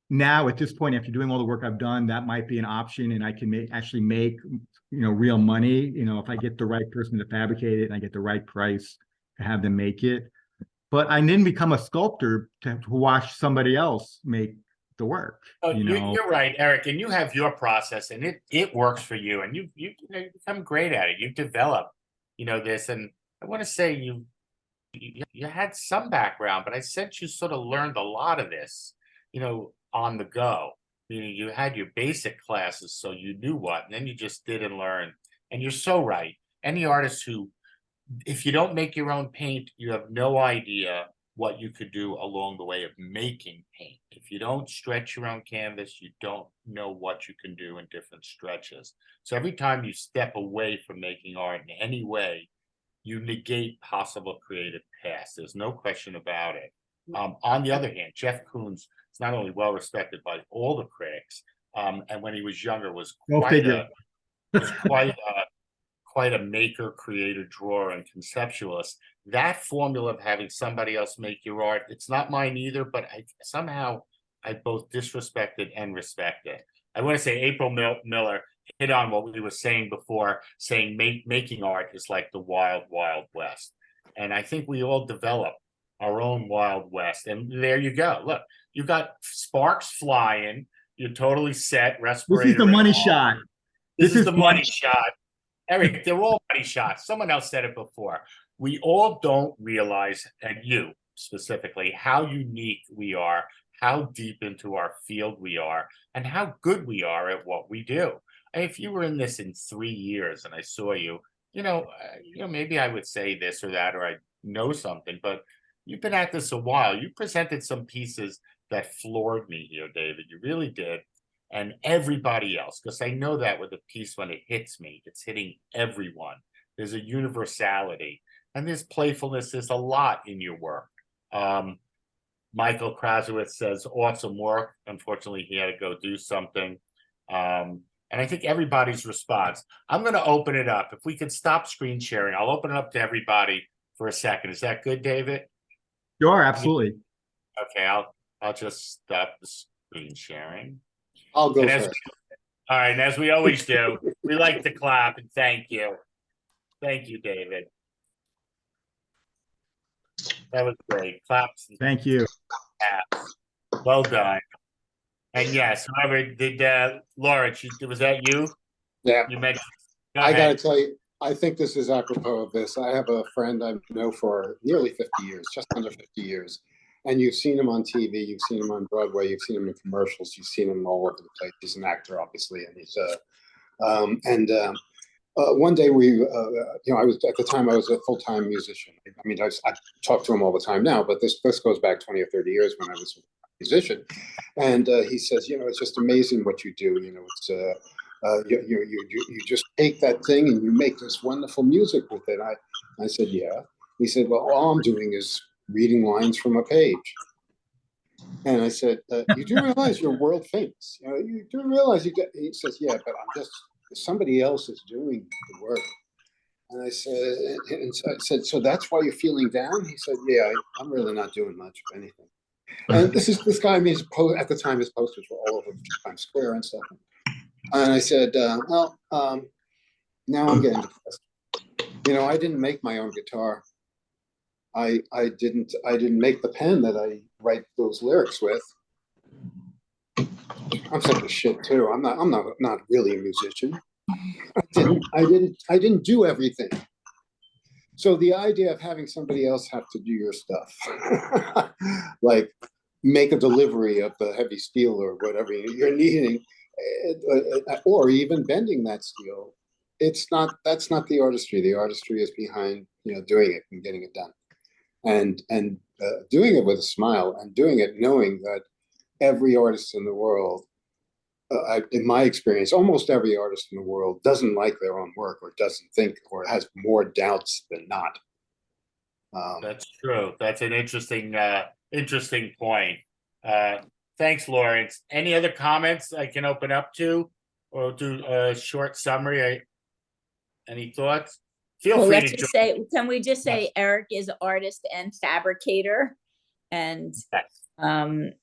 now at this point, after doing all the work I've done, that might be an option, and I can actually make, you know, real money. You know, if I get the right person to fabricate it and I get the right price to have them make it. But I didn't become a sculptor to watch somebody else make the work. Oh, You know, you're right, Eric, and you have your process, and it works for you, and you know, you become great at it. You've developed, you know, this, and I want to say you had some background, but I sense you sort of learned a lot of this, you know, on the go. Meaning you had your basic classes, so you knew what, and then you just did and learn. And you're so right. Any artist who, if you don't make your own paint, you have no idea what you could do along the way of making paint. If you don't stretch your own canvas, you don't know what you can do in different stretches. So every time you step away from making art in any way, you negate possible creative paths. There's no question about it. On the other hand, Jeff Koons is not only well respected by all the critics, and when he was younger was quite a maker, creator, drawer, and conceptualist. That formula of having somebody else make your art, it's not mine either, but I both disrespect it and respect it. I want to say April Miller hit on what we were saying before, saying making art is like the wild, wild west. And I think we all develop our own wild west. And there you go. Look, you got sparks flying. You're totally set, respirator. this is the money shot. This is the money shot. Eric, they're all money shots. Someone else said it before. We all don't realize, and you specifically, how unique we are, how deep into our field we are, and how good we are at what we do. And if you were in this in 3 years and I saw you, you know, maybe I would say this or that, or I know something, but you've been at this a while. You presented some pieces that floored me here, David. You really did. And everybody else, because I know that with a piece, when it hits me, it's hitting everyone. There's a universality, and there's playfulness. There's a lot in your work. Michael Krasowitz says, awesome work. Unfortunately, he had to go do something. And I think everybody's response. I'm going to open it up. If we could stop screen sharing, I'll open it up to everybody for a second. Is that good, David? Sure, absolutely. Okay, I'll just stop the screen sharing. I'll go first. All right, and as we always do, we like to clap and thank you. Thank you, David. That was great. Claps. Thank you. Claps. Well done. And yes, whoever did Laura, was that you? Yeah. You mentioned. I got to tell you, I think this is apropos of this. I have a friend I know for nearly 50 years, just under 50 years. And you've seen him on TV, you've seen him on Broadway, you've seen him in commercials, you've seen him all over the place. He's an actor, obviously, and he's one day you know, I was at the time I was a full-time musician. I mean, I talk to him all the time now, but this goes back 20 or 30 years when I was musician. And he says, it's just amazing what you do. It's you just take that thing and you make this wonderful music with it. I said, yeah. He said, well, all I'm doing is reading lines from a page. And I said, you do realize you're world famous. You do realize you get, he says, yeah, but somebody else is doing the work. And I said, so that's why you're feeling down? He said, yeah, I'm really not doing much of anything. And this guy, I mean, at the time, his posters were all over Times Square and stuff. And I said, now I'm getting depressed. I didn't make my own guitar. I didn't make the pen that I write those lyrics with. I'm such a shit too. I'm not really a musician. I didn't do everything. So the idea of having somebody else have to do your stuff, like make a delivery of the heavy steel or whatever you're needing, or even bending that steel, that's not the artistry. The artistry is behind, doing it and getting it done. And doing it with a smile, and doing it knowing that every artist in the world, in my experience, almost every artist in the world doesn't like their own work, or doesn't think, or has more doubts than not. That's true. That's an interesting point. Thanks, Lawrence. Any other comments I can open up to, or do a short summary? Any thoughts? Feel Well, free let's to just join. say, can we just say Eric is artist and fabricator, and Yes.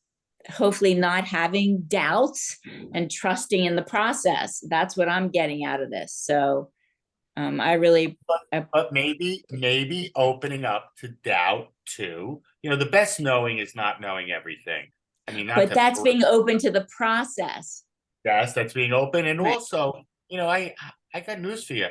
hopefully not having doubts and trusting in the process. That's what I'm getting out of this. So I really, But maybe opening up to doubt too. The best knowing is not knowing everything. I mean, but that's being open to the process. yes, that's being open. And Right. also, I got news for you.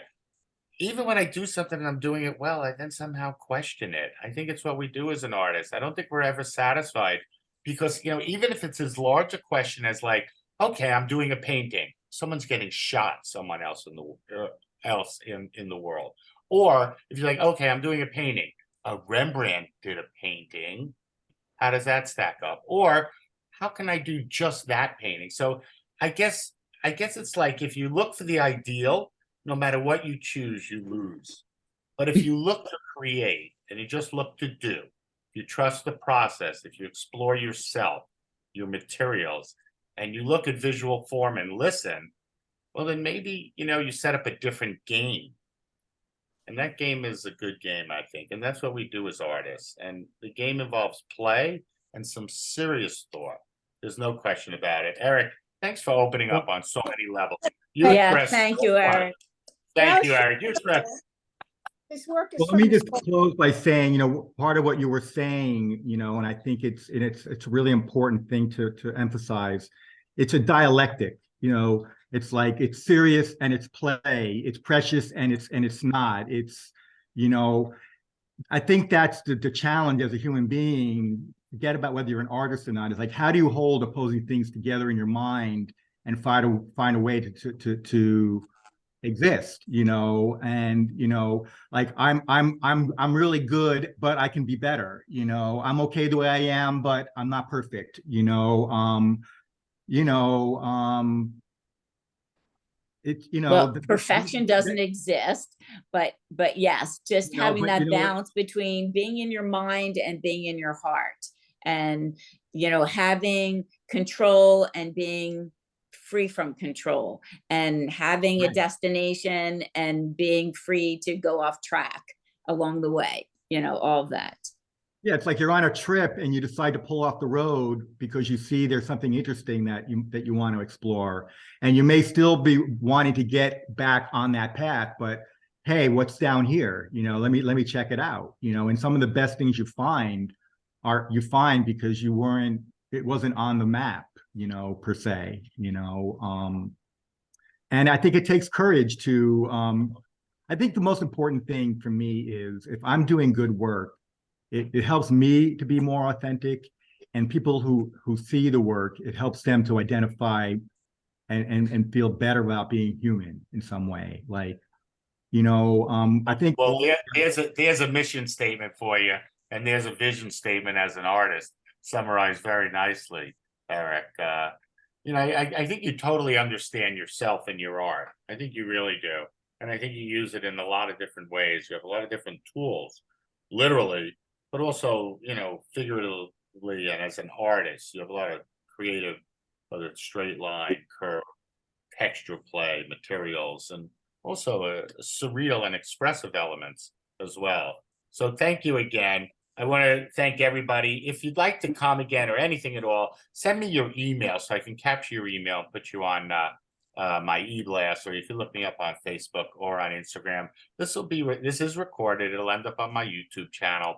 Even when I do something and I'm doing it well, I then somehow question it. I think it's what we do as an artist. I don't think we're ever satisfied, because, even if it's as large a question as like, okay, I'm doing a painting, someone's getting shot, someone else in the world. Or if you're like, okay, I'm doing a painting, a Rembrandt did a painting. How does that stack up? Or how can I do just that painting? So I guess it's like, if you look for the ideal, no matter what you choose, you lose. But if you look to create and you just look to do, you trust the process, if you explore yourself, your materials, and you look at visual form and listen, well, then maybe, you set up a different game. And that game is a good game, I think. And that's what we do as artists. And the game involves play and some serious thought. There's no question about it. Eric, thanks for opening up on so many levels. Yeah, thank you, Eric. Thank you, Eric. You expressed. His work is Well, let me just close by saying, part of what you were saying, and I think it's a really important thing to emphasize. It's a dialectic, it's like, it's serious and it's play, it's precious and it's not. It's, I think that's the challenge as a human being. Forget about whether you're an artist or not. It's like, how do you hold opposing things together in your mind and find a way to exist, and like, I'm really good, but I can be better. I'm okay the way I am, but I'm not perfect. Well, perfection doesn't exist, but yes, just having that balance between being in your mind and being in your heart, and having control and being free from control, and having a destination and being free to go off track along the way, all of that. Yeah, it's like you're on a trip and you decide to pull off the road because you see there's something interesting that you want to explore, and you may still be wanting to get back on that path, but hey, what's down here? Let me check it out. And some of the best things you find because it wasn't on the map, per se. And I think it takes courage to. I think the most important thing for me is, if I'm doing good work, it helps me to be more authentic, and people who see the work, it helps them to identify and feel better about being human in some way. Like, I think. Well, there's a mission statement for you, and there's a vision statement as an artist. summarized very nicely, Eric. You know, I think you totally understand yourself and your art. I think you really do. And I think you use it in a lot of different ways. You have a lot of different tools, literally, but also, you know, figuratively, and as an artist, you have a lot of creative, whether it's straight line, curve, texture play, materials, and also surreal and expressive elements as well. So thank you again. I want to thank everybody. If you'd like to come again or anything at all, send me your email so I can capture your email and put you on my e-blast, or you can look me up on Facebook or on Instagram. This is recorded. It'll end up on my YouTube channel.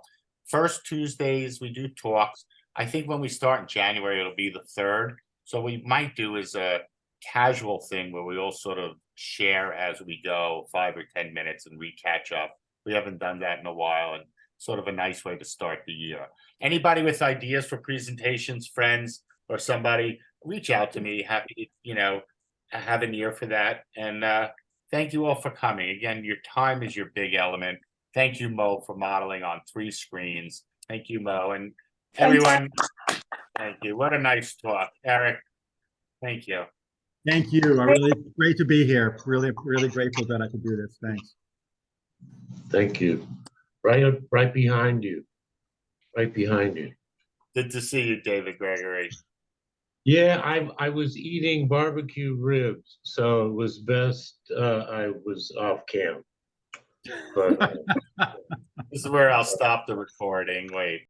First Tuesdays we do talks. I think when we start in January, it'll be the 3rd. So what we might do is a casual thing where we all sort of share as we go, 5 or 10 minutes, and we catch up. We haven't done that in a while, and sort of a nice way to start the year. Anybody with ideas for presentations, friends, or somebody, reach out to me. Happy, you know, have an ear for that. And thank you all for coming. Again, your time is your big element. Thank you, Mo, for modeling on 3 screens. Thank you, Mo. And everyone, thank you. What a nice talk. Eric, thank you. Thank you. Really great to be here. Really, really grateful that I could do this. Thanks. Thank you. Right behind you. Right behind you. Good to see you, David Gregory. Yeah, I was eating barbecue ribs, so it was best I was off cam. But This is where I'll stop the recording. Wait.